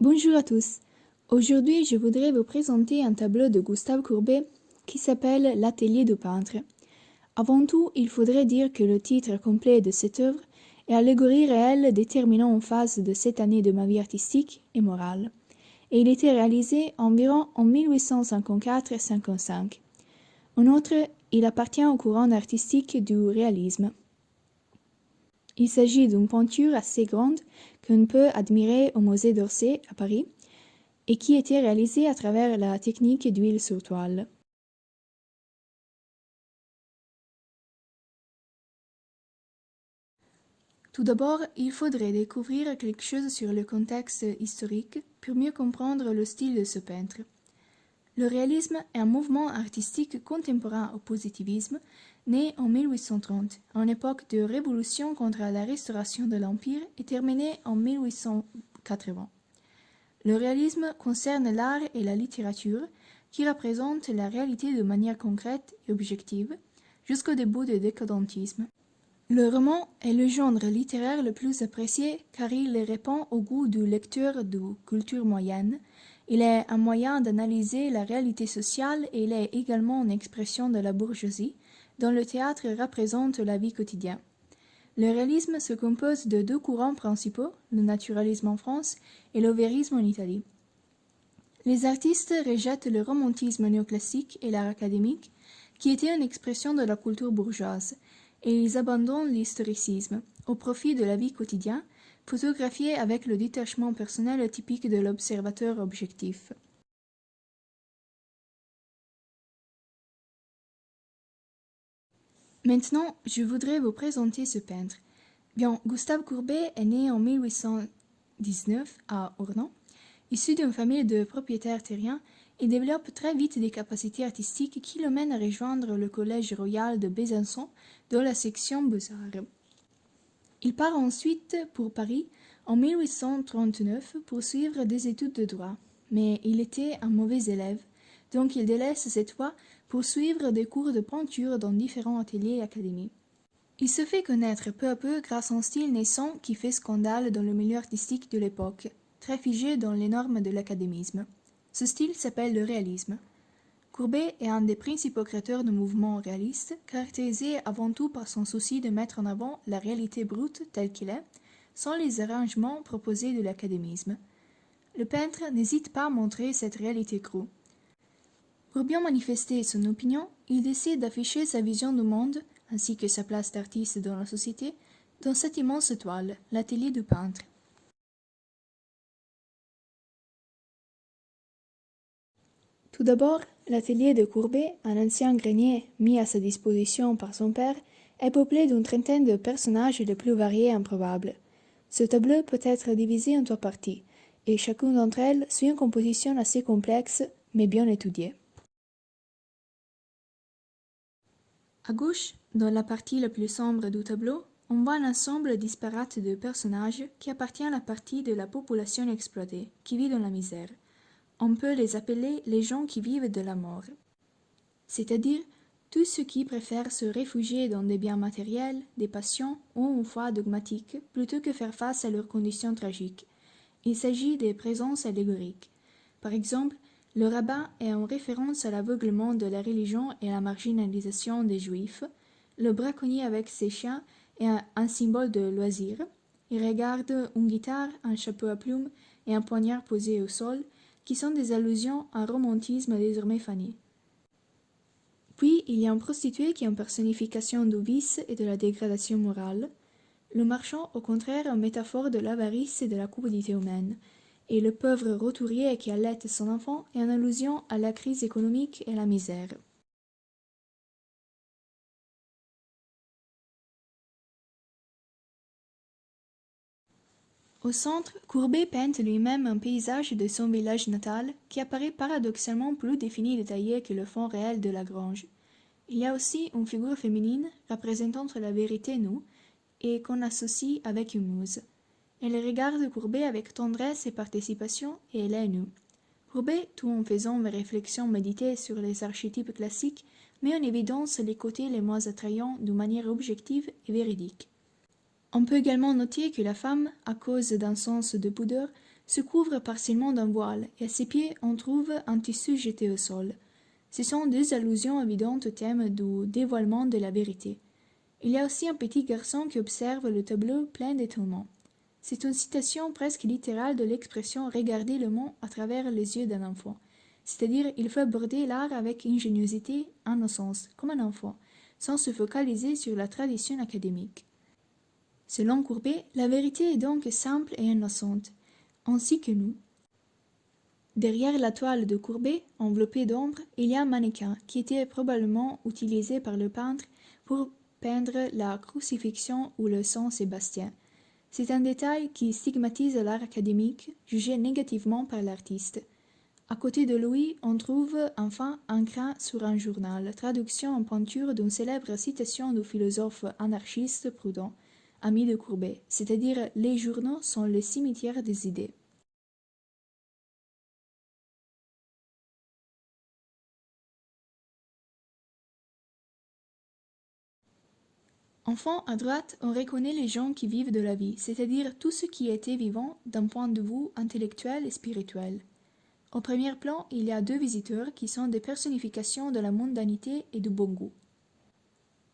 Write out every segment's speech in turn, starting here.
Bonjour à tous. Aujourd'hui, je voudrais vous présenter un tableau de Gustave Courbet qui s'appelle L'atelier du peintre. Avant tout, il faudrait dire que le titre complet de cette œuvre est Allégorie réelle déterminant en phase de cette année de ma vie artistique et morale, et il était réalisé environ en 1854-55. En outre, il appartient au courant artistique du réalisme. Il s'agit d'une peinture assez grande qu'on peut admirer au musée d'Orsay à Paris, et qui était réalisée à travers la technique d'huile sur toile. Tout d'abord, il faudrait découvrir quelque chose sur le contexte historique pour mieux comprendre le style de ce peintre. Le réalisme est un mouvement artistique contemporain au positivisme, né en 1830, en époque de révolution contre la restauration de l'Empire et terminé en 1880. Le réalisme concerne l'art et la littérature, qui représentent la réalité de manière concrète et objective, jusqu'au début du décadentisme. Le roman est le genre littéraire le plus apprécié car il répond au goût du lecteur de culture moyenne. Il est un moyen d'analyser la réalité sociale et il est également une expression de la bourgeoisie, dont le théâtre représente la vie quotidienne. Le réalisme se compose de deux courants principaux, le naturalisme en France et le vérisme en Italie. Les artistes rejettent le romantisme néoclassique et l'art académique, qui était une expression de la culture bourgeoise, et ils abandonnent l'historicisme, au profit de la vie quotidienne, photographiée avec le détachement personnel typique de l'observateur objectif. Maintenant, je voudrais vous présenter ce peintre. Bien, Gustave Courbet est né en 1819 à Ornans. Issu d'une famille de propriétaires terriens, il développe très vite des capacités artistiques qui le mènent à rejoindre le Collège royal de Besançon dans la section Beaux-Arts. Il part ensuite pour Paris en 1839 pour suivre des études de droit, mais il était un mauvais élève, donc il délaisse cette voie pour suivre des cours de peinture dans différents ateliers et académies. Il se fait connaître peu à peu grâce à un style naissant qui fait scandale dans le milieu artistique de l'époque, très figé dans les normes de l'académisme. Ce style s'appelle le réalisme. Courbet est un des principaux créateurs du mouvement réaliste, caractérisé avant tout par son souci de mettre en avant la réalité brute telle qu'elle est, sans les arrangements proposés de l'académisme. Le peintre n'hésite pas à montrer cette réalité crue. Pour bien manifester son opinion, il décide d'afficher sa vision du monde, ainsi que sa place d'artiste dans la société, dans cette immense toile, l'atelier du peintre. Tout d'abord, l'atelier de Courbet, un ancien grenier mis à sa disposition par son père, est peuplé d'une trentaine de personnages les plus variés et improbables. Ce tableau peut être divisé en trois parties, et chacune d'entre elles suit une composition assez complexe, mais bien étudiée. À gauche, dans la partie la plus sombre du tableau, on voit un ensemble disparate de personnages qui appartient à la partie de la population exploitée, qui vit dans la misère. On peut les appeler les gens qui vivent de la mort, c'est-à-dire tous ceux qui préfèrent se réfugier dans des biens matériels, des passions ou une foi dogmatique plutôt que faire face à leurs conditions tragiques. Il s'agit des présences allégoriques. Par exemple, le rabbin est en référence à l'aveuglement de la religion et à la marginalisation des juifs. Le braconnier avec ses chiens est un symbole de loisir. Il regarde une guitare, un chapeau à plumes et un poignard posé au sol, qui sont des allusions à un romantisme désormais fané. Puis, il y a une prostituée qui est une personnification du vice et de la dégradation morale. Le marchand, au contraire, une métaphore de l'avarice et de la cupidité humaine. Et le pauvre roturier qui allaite son enfant est une allusion à la crise économique et à la misère. Au centre, Courbet peint lui-même un paysage de son village natal qui apparaît paradoxalement plus défini et détaillé que le fond réel de la grange. Il y a aussi une figure féminine représentant la vérité nue et qu'on associe avec une muse. Elle regarde Courbet avec tendresse et participation et elle est nue. Courbet, tout en faisant une réflexion méditée sur les archétypes classiques, met en évidence les côtés les moins attrayants d'une manière objective et véridique. On peut également noter que la femme, à cause d'un sens de pudeur, se couvre partiellement d'un voile et à ses pieds on trouve un tissu jeté au sol. Ce sont deux allusions évidentes au thème du dévoilement de la vérité. Il y a aussi un petit garçon qui observe le tableau plein d'étonnement. C'est une citation presque littérale de l'expression « regarder le monde à travers les yeux d'un enfant », c'est-à-dire il faut aborder l'art avec ingéniosité, innocence, comme un enfant, sans se focaliser sur la tradition académique. Selon Courbet, la vérité est donc simple et innocente, ainsi que nous. Derrière la toile de Courbet, enveloppée d'ombre, il y a un mannequin qui était probablement utilisé par le peintre pour peindre la crucifixion ou le Saint Sébastien. C'est un détail qui stigmatise l'art académique, jugé négativement par l'artiste. À côté de lui, on trouve enfin un grain sur un journal, traduction en peinture d'une célèbre citation du philosophe anarchiste Proudhon, ami de Courbet, c'est-à-dire « les journaux sont le cimetière des idées ». Enfin, à droite, on reconnaît les gens qui vivent de la vie, c'est-à-dire tout ce qui était vivant d'un point de vue intellectuel et spirituel. Au premier plan, il y a deux visiteurs qui sont des personnifications de la mondanité et du bon goût.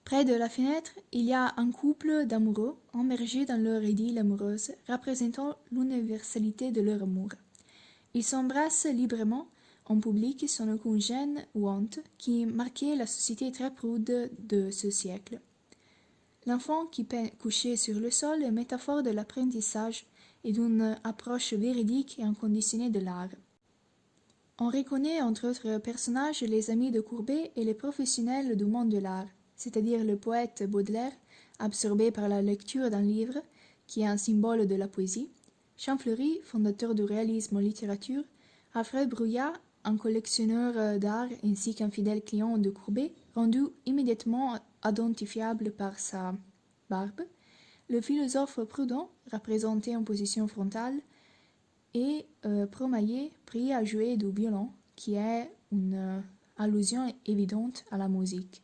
Près de la fenêtre, il y a un couple d'amoureux immergés dans leur idylle amoureuse, représentant l'universalité de leur amour. Ils s'embrassent librement en public sans aucune gêne ou honte qui marquait la société très prude de ce siècle. L'enfant qui peint couché sur le sol est métaphore de l'apprentissage et d'une approche véridique et inconditionnée de l'art. On reconnaît entre autres personnages les amis de Courbet et les professionnels du monde de l'art, c'est-à-dire le poète Baudelaire, absorbé par la lecture d'un livre, qui est un symbole de la poésie, Champfleury, fondateur du réalisme en littérature, Alfred Bruyat, un collectionneur d'art ainsi qu'un fidèle client de Courbet, rendu immédiatement identifiable par sa barbe, le philosophe Proudhon, représenté en position frontale, et Promaillet, pris à jouer du violon, qui est une allusion évidente à la musique.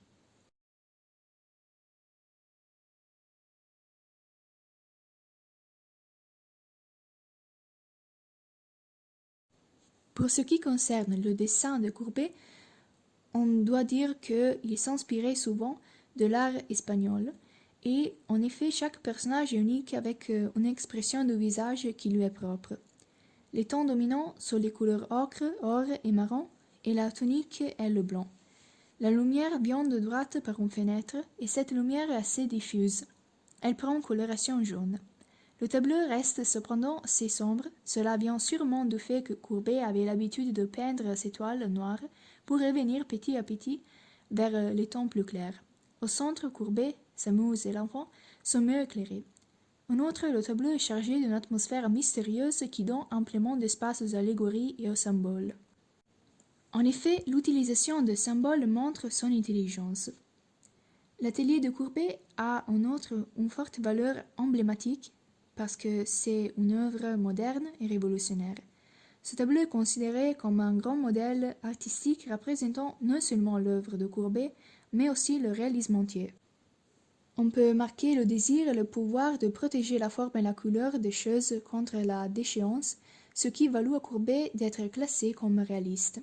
Pour ce qui concerne le dessin de Courbet, on doit dire qu'il s'inspirait souvent de l'art espagnol, et en effet chaque personnage est unique avec une expression du visage qui lui est propre. Les tons dominants sont les couleurs ocre, or et marron, et la tonique est le blanc. La lumière vient de droite par une fenêtre, et cette lumière est assez diffuse. Elle prend coloration jaune. Le tableau reste cependant assez sombre, cela vient sûrement du fait que Courbet avait l'habitude de peindre ses toiles noires pour revenir petit à petit vers les tons plus clairs. Au centre, Courbet, sa muse et l'enfant sont mieux éclairés. En outre, le tableau est chargé d'une atmosphère mystérieuse qui donne amplement d'espace aux allégories et aux symboles. En effet, l'utilisation de symboles montre son intelligence. L'atelier de Courbet a en outre une forte valeur emblématique parce que c'est une œuvre moderne et révolutionnaire. Ce tableau est considéré comme un grand modèle artistique représentant non seulement l'œuvre de Courbet, mais aussi le réalisme entier. On peut marquer le désir et le pouvoir de protéger la forme et la couleur des choses contre la déchéance, ce qui valut à Courbet d'être classé comme réaliste.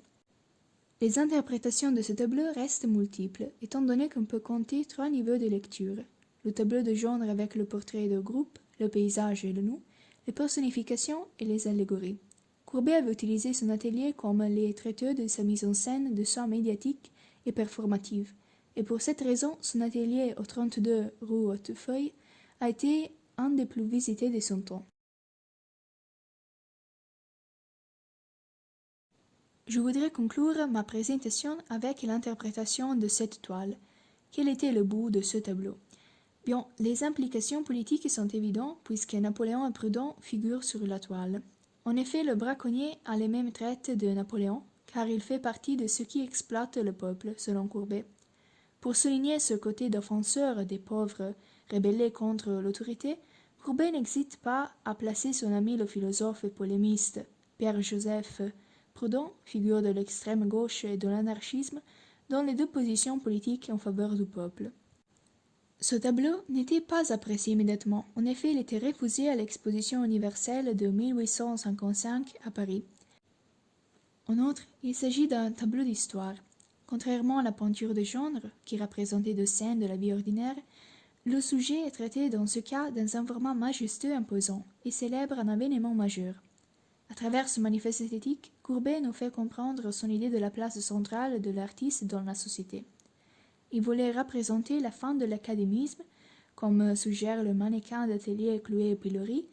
Les interprétations de ce tableau restent multiples, étant donné qu'on peut compter 3 niveaux de lecture. Le tableau de genre avec le portrait de groupe, le paysage et le nous, les personnifications et les allégories. Courbet avait utilisé son atelier comme les traiteurs de sa mise en scène de soi médiatique et performative, et pour cette raison, son atelier au 32 rue Hautefeuille a été un des plus visités de son temps. Je voudrais conclure ma présentation avec l'interprétation de cette toile. Quel était le but de ce tableau? Bien, les implications politiques sont évidentes puisque Napoléon et Proudhon figurent sur la toile. En effet, le braconnier a les mêmes traites de Napoléon, car il fait partie de ceux qui exploitent le peuple, selon Courbet. Pour souligner ce côté d'offenseur des pauvres rebellés contre l'autorité, Courbet n'hésite pas à placer son ami le philosophe et polémiste Pierre-Joseph Proudhon, figure de l'extrême gauche et de l'anarchisme, dans les deux positions politiques en faveur du peuple. Ce tableau n'était pas apprécié immédiatement. En effet, il était refusé à l'exposition universelle de 1855 à Paris. En outre, il s'agit d'un tableau d'histoire. Contrairement à la peinture de genre, qui représentait des scènes de la vie ordinaire, le sujet est traité dans ce cas dans un format majestueux imposant et célèbre un événement majeur. À travers ce manifeste esthétique, Courbet nous fait comprendre son idée de la place centrale de l'artiste dans la société. Il voulait représenter la fin de l'académisme, comme suggère le mannequin d'atelier cloué au pilori,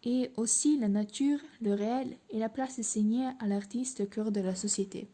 et aussi la nature, le réel et la place assignée à l'artiste au cœur de la société.